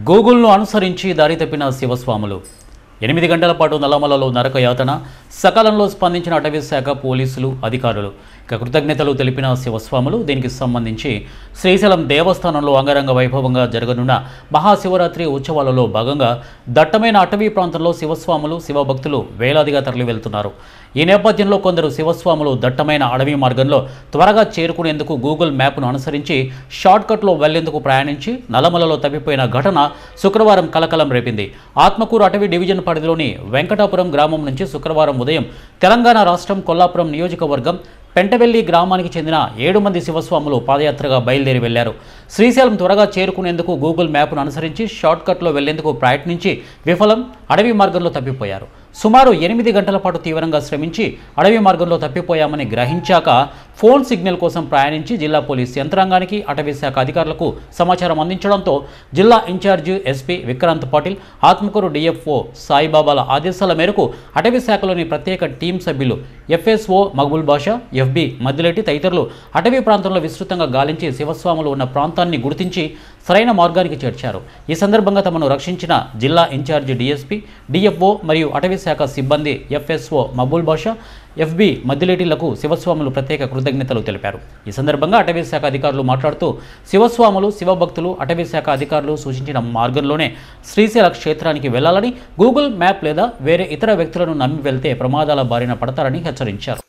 గూగుల్ను అనుసరించి దారి తప్పిన శివస్వాములు 8 గంటల పాటు నల్లమలలో నరక యాతన సకాలంలో స్పందించిన అటవీ శాఖ పోలీసులు అధికారులు కృతజ్ఞతలు తెలిపిన శివస్వాములు దీనికి సంబంధించి శ్రీశైలం దేవస్థానంలో అంగరంగ వైభవంగా జరగనున్న మహాశివరాత్రి ఉత్సవాలలో భాగంగా దట్టమైన అటవీ ప్రాంతంలో శివస్వాములు శివభక్తులు వేలాదిగా తరలి వెళ్తున్నారు. ఈ నేపథ్యంలో కొందరు శివస్వాములు దట్టమైన అడవి మార్గంలో త్వరగా చేరుకునేందుకు గూగుల్ మ్యాప్ను అనుసరించి షార్ట్కట్లో వెళ్లేందుకు ప్రయాణించి నల్లమలలో తప్పిపోయిన ఘటన శుక్రవారం కలకలం రేపింది. ఆత్మకూరు అటవీ డివిజన్ పరిధిలోని వెంకటాపురం గ్రామం నుంచి శుక్రవారం ఉదయం తెలంగాణ రాష్ట్రం కొల్లాపురం నియోజకవర్గం పెంటవెల్లి గ్రామానికి చెందిన 7 మంది శివస్వాములు పాదయాత్రగా బయలుదేరి వెళ్లారు. శ్రీశైలం త్వరగా చేరుకునేందుకు గూగుల్ మ్యాప్ను అనుసరించి షార్ట్కట్లో వెళ్లేందుకు ప్రయత్నించి విఫలం అడవి మార్గంలో తప్పిపోయారు. సుమారు 8 గంటల పాటు తీవ్రంగా శ్రమించి అడవి మార్గంలో తప్పిపోయామని గ్రహించాక ఫోన్ సిగ్నల్ కోసం ప్రయాణించి జిల్లా పోలీస్ యంత్రాంగానికి అటవీ శాఖ అధికారులకు సమాచారం అందించడంతో జిల్లా incharge SP Vikrant Patil, Atmakur DFO సాయిబాబాల ఆదేశాల మేరకు అటవీ శాఖలోని ప్రత్యేక టీం సభ్యులు ఎఫ్ఎస్ఓ మక్బుల్ బాషా, ఎఫ్బి మద్దిలేటి తదితరులు అటవీ ప్రాంతంలో విస్తృతంగా గాలించి శివస్వాములు ఉన్న ప్రాంతాన్ని గుర్తించి సరైన మార్గానికి చేర్చారు. ఈ సందర్భంగా తమను రక్షించిన జిల్లా ఇన్ఛార్జి డిఎస్పీ, డిఎఫ్ఓ మరియు అటవీ శాఖ సిబ్బంది ఎఫ్ఎస్ఓ మక్బుల్ బాషా, ఎఫ్బి మద్దిలేటిలకు శివస్వాములు ప్రత్యేక కృతజ్ఞతలు తెలిపారు. ఈ సందర్భంగా అటవీ శాఖ అధికారులు మాట్లాడుతూ శివస్వాములు శివభక్తులు అటవీ శాఖ అధికారులు సూచించిన మార్గంలోనే శ్రీశైల క్షేత్రానికి వెళ్లాలని, గూగుల్ మ్యాప్ లేదా వేరే ఇతర వ్యక్తులను నమ్మి వెళ్తే ప్రమాదాల బారిన పడతారని హెచ్చరించారు.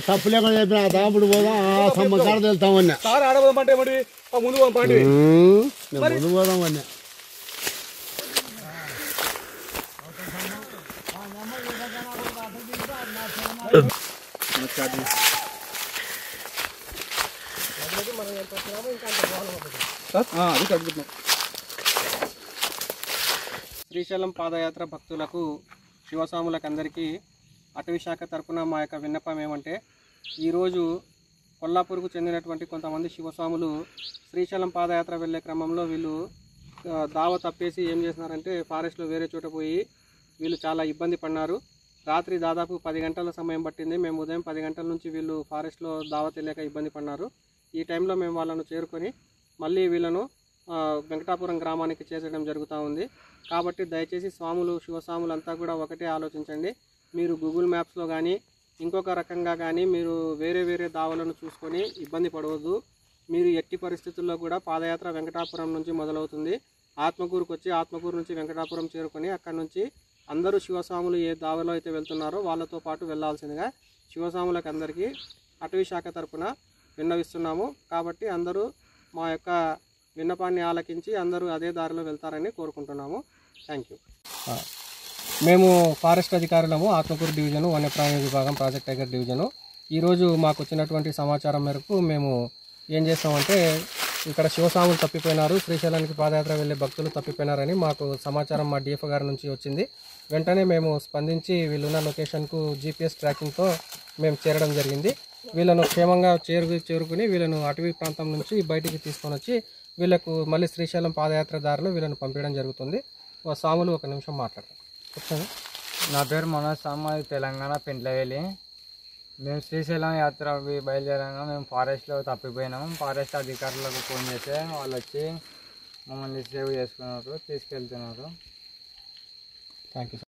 తప్పు లేకుండా చెప్పిన దాపుడు పోదాం సంవత్సరాలు వెళ్తామన్నా ముందు పోదామన్నా శ్రీశైలం పాదయాత్ర భక్తులకు శివస్వాములకు అందరికీ అటవీ శాఖ తరపున మా యొక్క విన్నపం ఏమంటే, ఈరోజు కొల్లాపూర్కు చెందినటువంటి కొంతమంది శివస్వాములు శ్రీశైలం పాదయాత్ర వెళ్ళే క్రమంలో వీళ్ళు దావ తప్పేసి ఏం చేస్తున్నారంటే ఫారెస్ట్లో వేరే చోట పోయి వీళ్ళు చాలా ఇబ్బంది పడినారు. రాత్రి దాదాపు 10 గంటల సమయం పట్టింది. మేము ఉదయం 10 గంటల నుంచి వీళ్ళు ఫారెస్ట్లో దావ తెలియక ఇబ్బంది పడినారు. ఈ టైంలో మేము వాళ్ళను చేరుకొని మళ్ళీ వీళ్ళను వెంకటాపురం గ్రామానికి చేర్చడం జరుగుతూ ఉంది. కాబట్టి దయచేసి స్వాములు శివస్వాములు అంతా కూడా ఒకటే ఆలోచించండి. మీరు గూగుల్ మ్యాప్స్లో కానీ ఇంకొక రకంగా కానీ మీరు వేరే దావలను చూసుకొని ఇబ్బంది పడవద్దు. మీరు ఎట్టి పరిస్థితుల్లో కూడా పాదయాత్ర వెంకటాపురం నుంచి మొదలవుతుంది. ఆత్మకూరుకు వచ్చి ఆత్మకూరు నుంచి వెంకటాపురం చేరుకొని అక్కడి నుంచి అందరూ శివస్వాములు ఏ దావలో అయితే వెళ్తున్నారో వాళ్ళతో పాటు వెళ్లాల్సిందిగా శివస్వాములకు అందరికీ అటవీ శాఖ తరపున విన్నవిస్తున్నాము. కాబట్టి అందరూ మా యొక్క విన్నపాన్ని ఆలకించి అందరూ అదే దారిలో వెళ్తారని కోరుకుంటున్నాము. Thank you. మేము ఫారెస్ట్ అధికారులము, ఆత్మకూరు డివిజను, వన్యప్రాణి విభాగం, ప్రాజెక్ట్ టైగర్ డివిజను. ఈరోజు మాకు వచ్చినటువంటి సమాచారం మేరకు మేము ఏం చేస్తామంటే, ఇక్కడ శివస్వాములు తప్పిపోయినారు, శ్రీశైలానికి పాదయాత్ర వెళ్ళే భక్తులు తప్పిపోయినారని మాకు సమాచారం మా డిఎఫ్ఓ గారి నుంచి వచ్చింది. వెంటనే మేము స్పందించి వీళ్ళున్న లొకేషన్కు జీపీఎస్ ట్రాకింగ్తో మేము చేరడం జరిగింది. వీళ్ళను క్షేమంగా చేరుకుని వీళ్ళను అటవీ ప్రాంతం నుంచి బయటికి తీసుకొని వచ్చి వీళ్ళకు మళ్ళీ శ్రీశైలం పాదయాత్ర దారిలో వీళ్ళను పంపించడం జరుగుతుంది. స్వాములు ఒక నిమిషం మాట్లాడతారు. చెప్తాను. నా పేరు మనోజ్ స్వామి, తెలంగాణ పెంట్లవేలి. మేము శ్రీశైలం యాత్ర బయలుదేరాక మేము ఫారెస్ట్లో తప్పిపోయినాము. ఫారెస్ట్ అధికారులకు ఫోన్ చేస్తే వాళ్ళు వచ్చి మమ్మల్ని సేవ్ చేసుకున్నారు, తీసుకెళ్తున్నారు. Thank you.